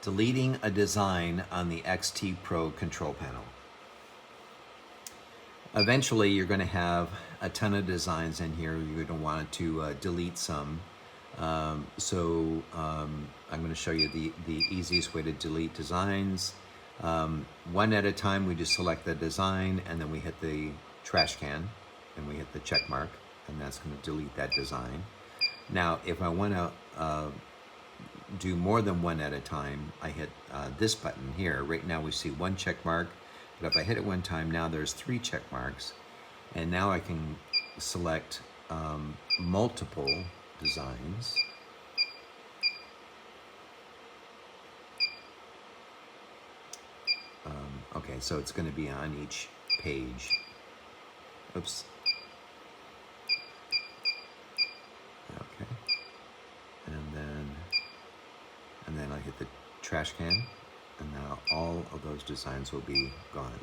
Deleting a design on the XT Pro control panel. Eventually, you're going to have a ton of designs in here. You're going to want to delete some. I'm going to show you the easiest way to delete designs. One at a time, we just select the design and then we hit the trash can and we hit the check mark, and that's going to delete that design. Now, if I want to do more than one at a time, I hit this button here. Right now we see one check mark, but if I hit it one time, now there's 3 check marks, and now I can select multiple designs. Okay, so it's going to be on each page. Oops. Okay. And then I hit the trash can, and now all of those designs will be gone.